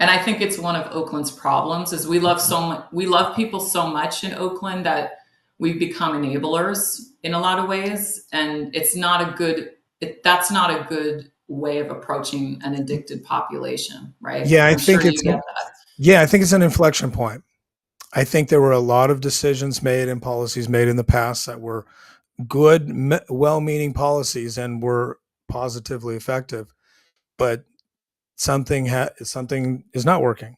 And I think it's one of Oakland's problems is we love we love people so much in Oakland that we've become enablers in a lot of ways. And it's not a good, that's not a good way of approaching an addicted population, right? Yeah, I I'm sure think you it's get that. yeah, I think it's an inflection point. I think there were a lot of decisions made and policies made in the past that were good, well-meaning policies and were positively effective, but something is not working,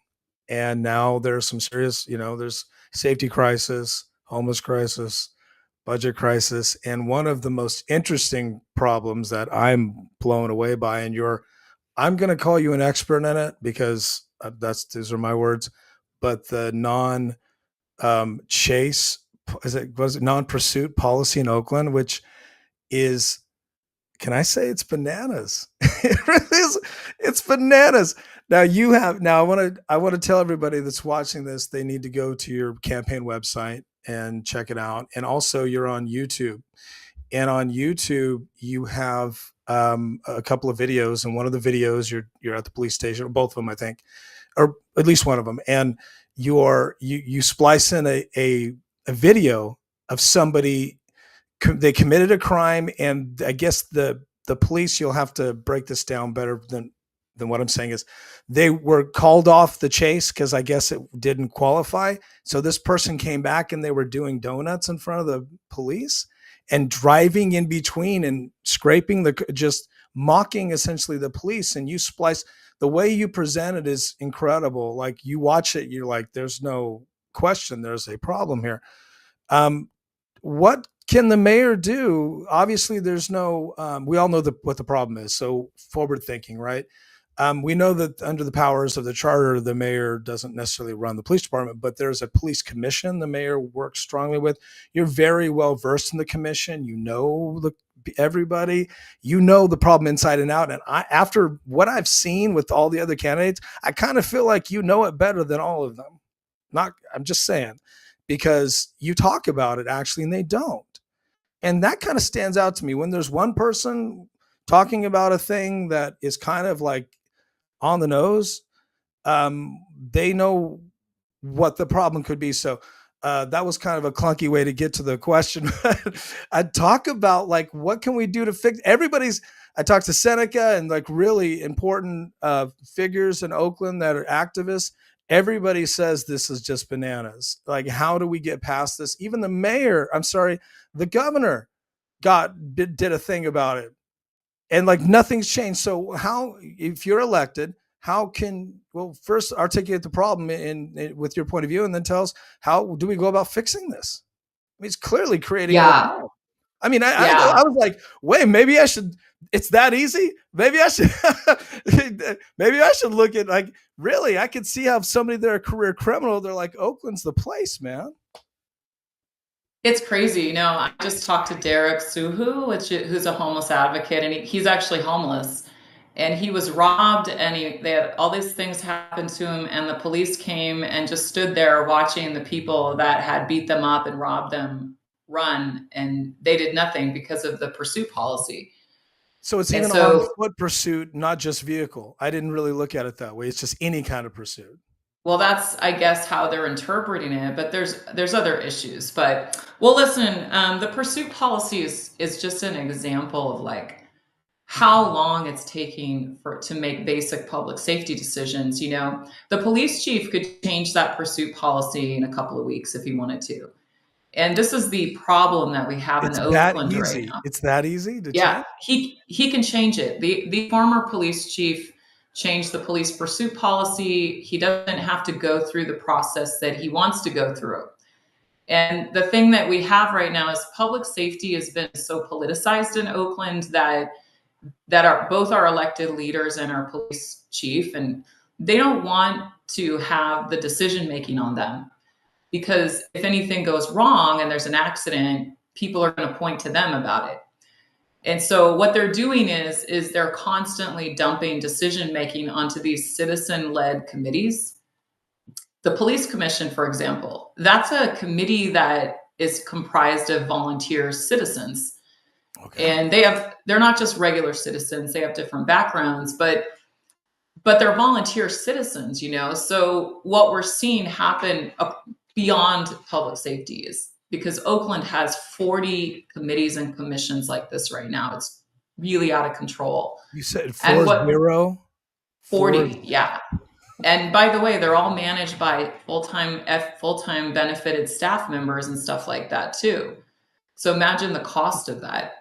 and now there's some serious, there's safety crisis, homeless crisis, budget crisis, and one of the most interesting problems that I'm blown away by, and I'm going to call you an expert in it because these are my words, but the chase, was it non-pursuit policy in Oakland, which is, can I say it's bananas? It really is. It's bananas. Now I want to tell everybody that's watching this, they need to go to your campaign website and check it out. And also you're on YouTube. And on YouTube, you have a couple of videos, and one of the videos you're at the police station, or both of them, I think, or at least one of them, and you splice in a video of somebody. They committed a crime, and I guess the police, you'll have to break this down better than what I'm saying, is they were called off the chase because I guess it didn't qualify. So this person came back and they were doing donuts in front of the police and driving in between and scraping just mocking essentially the police. And you splice, the way you present it is incredible. Like, you watch it, you're like, there's no question there's a problem here. What can the mayor do? Obviously there's no, we all know what the problem is. So forward thinking, right? We know that under the powers of the charter, the mayor doesn't necessarily run the police department, but there's a police commission the mayor works strongly with. You're very well versed in the commission. You know everybody. You know the problem inside and out. And after what I've seen with all the other candidates, I kind of feel like you know it better than all of them. I'm just saying, because you talk about it actually, and they don't. And that kind of stands out to me when there's one person talking about a thing that is kind of like on the nose. They know what the problem could be. So that was kind of a clunky way to get to the question. I'd talk about, like, what can we do to fix I talked to Seneca and like really important figures in Oakland that are activists. Everybody says this is just bananas. Like, how do we get past this? Even the governor did a thing about it, and like nothing's changed. So how, if you're elected, first articulate the problem with your point of view, and then tell us, how do we go about fixing this? I mean, it's clearly creating more problem. I mean, I was like, wait, maybe I should, it's that easy. Maybe I should, look at, like, really, I could see how somebody, they're a career criminal, they're like, Oakland's the place, man. It's crazy. I just talked to Derek Suhu, who's a homeless advocate, and he's actually homeless. And he was robbed, and they had all these things happen to him, and the police came and just stood there watching the people that had beat them up and robbed them run, and they did nothing because of the pursuit policy. So it's even on foot pursuit, not just vehicle. I didn't really look at it that way. It's just any kind of pursuit. Well, that's, I guess, how they're interpreting it, but there's other issues. But, well, listen, the pursuit policy is just an example of like how long it's taking to make basic public safety decisions. The police chief could change that pursuit policy in a couple of weeks if he wanted to. And this is the problem that we have in Oakland right now. It's that easy to change? He can change it. The former police chief changed the police pursuit policy. He doesn't have to go through the process that he wants to go through. And the thing that we have right now is public safety has been so politicized in Oakland that both our elected leaders and our police chief, and they don't want to have the decision making on them, because if anything goes wrong and there's an accident, people are going to point to them about it. And so what they're doing is they're constantly dumping decision-making onto these citizen-led committees. The police commission, for example, that's a committee that is comprised of volunteer citizens. Okay. And they're not just regular citizens, they have different backgrounds, but but they're volunteer citizens, So what we're seeing happen beyond public safety is because Oakland has 40 committees and commissions like this right now. It's really out of control. You said And four what zero four. 40, yeah. And by the way, they're all managed by full-time benefited staff members and stuff like that too. So imagine the cost of that.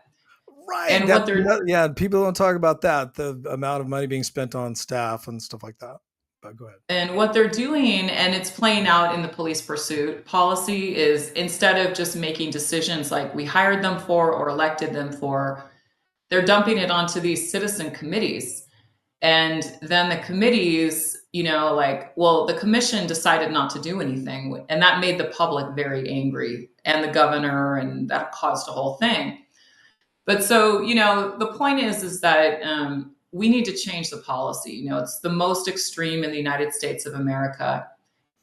Right. And what That's they're yeah. People don't talk about that. The amount of money being spent on staff and stuff like that. But go ahead. And what they're doing, and it's playing out in the police pursuit policy, is instead of just making decisions like we hired them for or elected them for, they're dumping it onto these citizen committees. And then the committees, well, the commission decided not to do anything. And that made the public very angry and the governor, and that caused a whole thing. But so, the point is that we need to change the policy. It's the most extreme in the United States of America.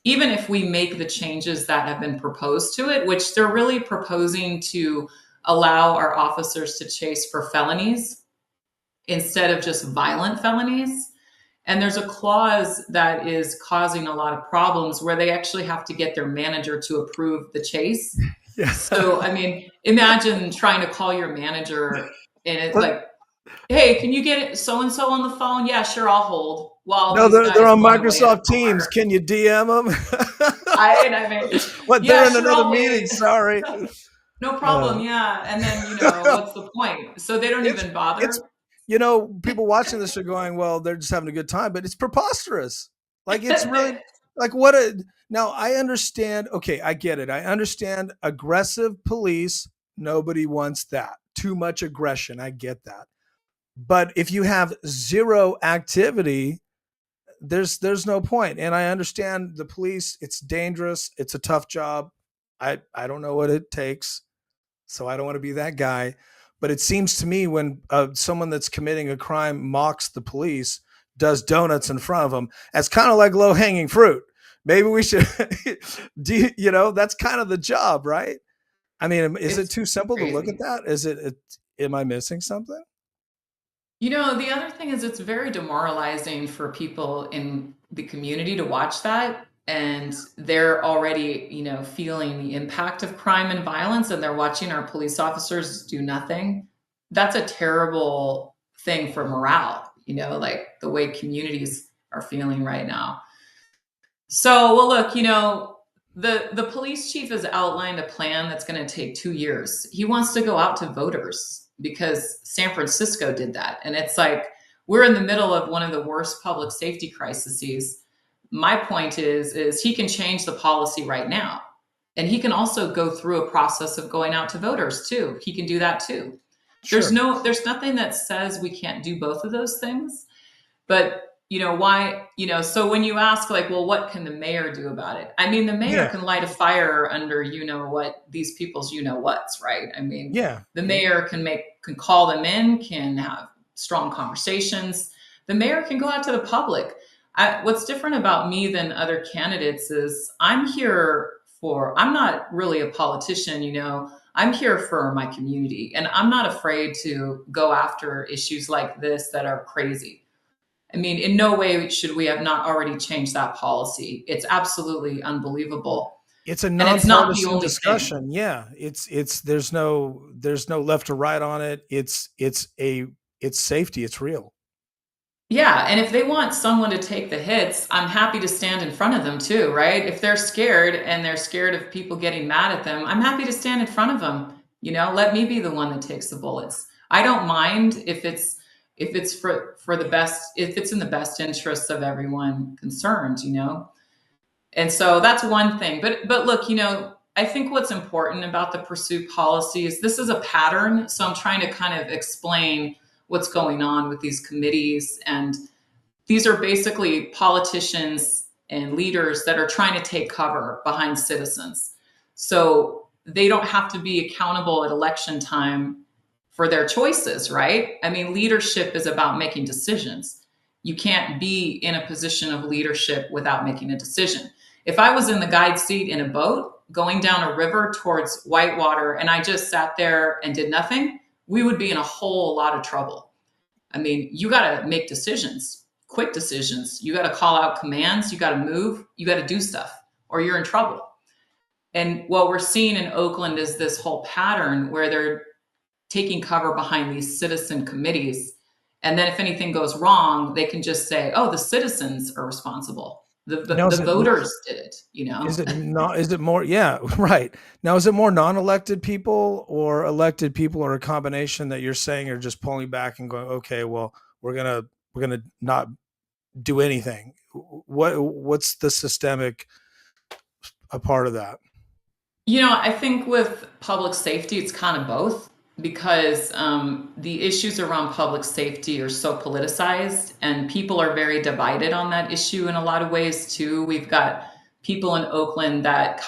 Even if we make the changes that have been proposed to it, which they're really proposing to allow our officers to chase for felonies instead of just violent felonies. And there's a clause that is causing a lot of problems where they actually have to get their manager to approve the chase. Yeah. So, imagine trying to call your manager and it's like, hey, can you get so-and-so on the phone? Yeah, sure, I'll hold. No, they're on Microsoft Teams. Can you DM them? What? Yeah, they're in sure, another meeting. Sorry. No problem. Yeah. And then, what's the point? So they don't even bother. People watching this are going, well, they're just having a good time, but it's preposterous. Like, it's really like now I understand. Okay. I get it. I understand aggressive police. Nobody wants that. Too much aggression. I get that. But if you have zero activity, there's no point. And I understand the police. It's dangerous. It's a tough job. I don't know what it takes. So I don't want to be that guy. But it seems to me when someone that's committing a crime mocks the police, does donuts in front of them, that's kind of like low hanging fruit. Maybe we should, that's kind of the job, right? Is it too simple to look at that? Am I missing something? The other thing is it's very demoralizing for people in the community to watch that. And they're already, feeling the impact of crime and violence, and they're watching our police officers do nothing. That's a terrible thing for morale, like the way communities are feeling right now. So, well, look, the police chief has outlined a plan that's going to take 2 years. He wants to go out to voters because San Francisco did that. And it's like, we're in the middle of one of the worst public safety crises. My point is he can change the policy right now. And he can also go through a process of going out to voters too. He can do that too. Sure. There's nothing that says we can't do both of those things. But why, so when you ask like, well, what can the mayor do about it? The mayor can light a fire under, what these people's, what's, right? The mayor can call them in, can have strong conversations. The mayor can go out to the public. What's different about me than other candidates is I'm not really a politician, I'm here for my community, and I'm not afraid to go after issues like this that are crazy. In no way should we have not already changed that policy. It's absolutely unbelievable. It's a nonpartisan discussion. Thing. Yeah. There's no left or right on it. It's safety. It's real. Yeah. And if they want someone to take the hits, I'm happy to stand in front of them too, right? If they're scared and they're scared of people getting mad at them, I'm happy to stand in front of them. Let me be the one that takes the bullets. I don't mind if it's for the best, if it's in the best interests of everyone concerned, And so that's one thing. But look, I think what's important about the pursuit policy is this is a pattern. So I'm trying to kind of explain what's going on with these committees. And these are basically politicians and leaders that are trying to take cover behind citizens. So they don't have to be accountable at election time for their choices, right? Leadership is about making decisions. You can't be in a position of leadership without making a decision. If I was in the guide seat in a boat going down a river towards whitewater and I just sat there and did nothing, we would be in a whole lot of trouble. You got to make decisions. quick decisions. You got to call out commands, you got to move, you got to do stuff, or you're in trouble. And what we're seeing in Oakland is this whole pattern where they're taking cover behind these citizen committees. And then if anything goes wrong, they can just say, oh, the citizens are responsible. The voters did it, Is it not? Is it more? Yeah, right. Now, is it more non-elected people or elected people, or a combination that you're saying are just pulling back and going, okay, well, we're gonna not do anything? What's the systemic a part of that? I think with public safety, it's kind of both because the issues around public safety are so politicized and people are very divided on that issue in a lot of ways too. We've got people in Oakland that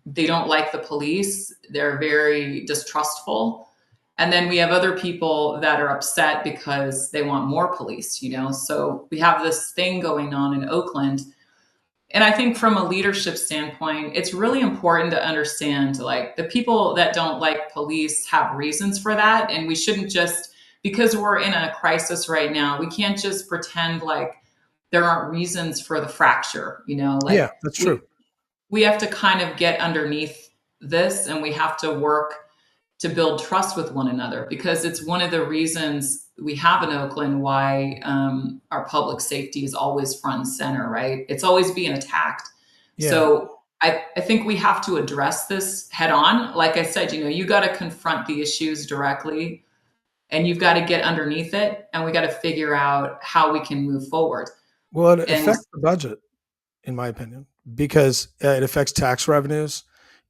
they don't like the police. They're very distrustful. And then we have other people that are upset because they want more police, So we have this thing going on in Oakland. And I think from a leadership standpoint, it's really important to understand like the people that don't like police have reasons for that. And we shouldn't just, because we're in a crisis right now, we can't just pretend like there aren't reasons for the fracture, like Yeah, that's true. We have to kind of get underneath this and we have to work to build trust with one another because it's one of the reasons we have in Oakland why our public safety is always front and center, right? It's always being attacked. Yeah. So I think we have to address this head on. Like I said, you got to confront the issues directly and you've got to get underneath it and we got to figure out how we can move forward. Well, it affects the budget, in my opinion, because it affects tax revenues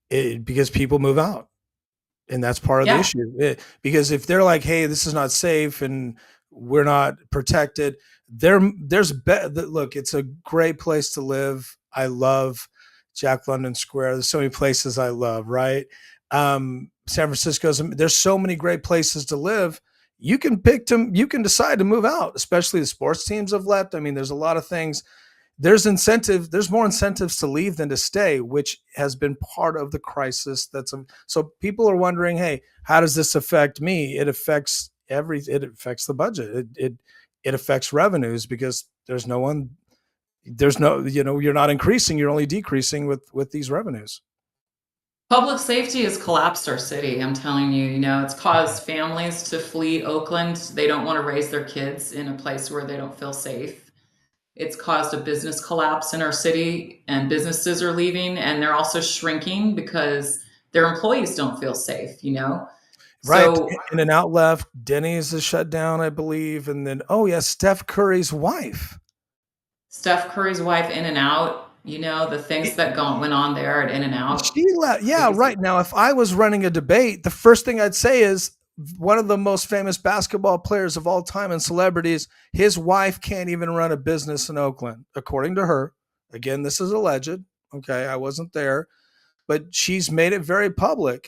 because people move out. And that's part of the issue. Because if they're like, hey, this is not safe and we're not protected, look, it's a great place to live. I love Jack London Square. There's so many places I love, right? San there's so many great places to live. You can decide to move out, especially the sports teams have left. I mean, there's a lot of things. There's more incentives to leave than to stay, which has been part of the crisis. So people are wondering, hey, how does this affect me? It affects it affects the budget. It affects revenues because you're not increasing, you're only decreasing with these revenues. Public safety has collapsed our city. I'm telling you, it's caused families to flee Oakland. They don't want to raise their kids in a place where they don't feel safe. It's caused a business collapse in our city and businesses are leaving and they're also shrinking because their employees don't feel safe, Right. So, In-N-Out left, Denny's is shut down, I believe. And then, Steph Curry's wife. In-N-Out, the things that went on there at In-N-Out. She left. Yeah, right. Now, if I was running a debate, the first thing I'd say is, one of the most famous basketball players of all time and celebrities, his wife can't even run a business in Oakland, according to her. Again, this is alleged. Okay, I wasn't there. But she's made it very public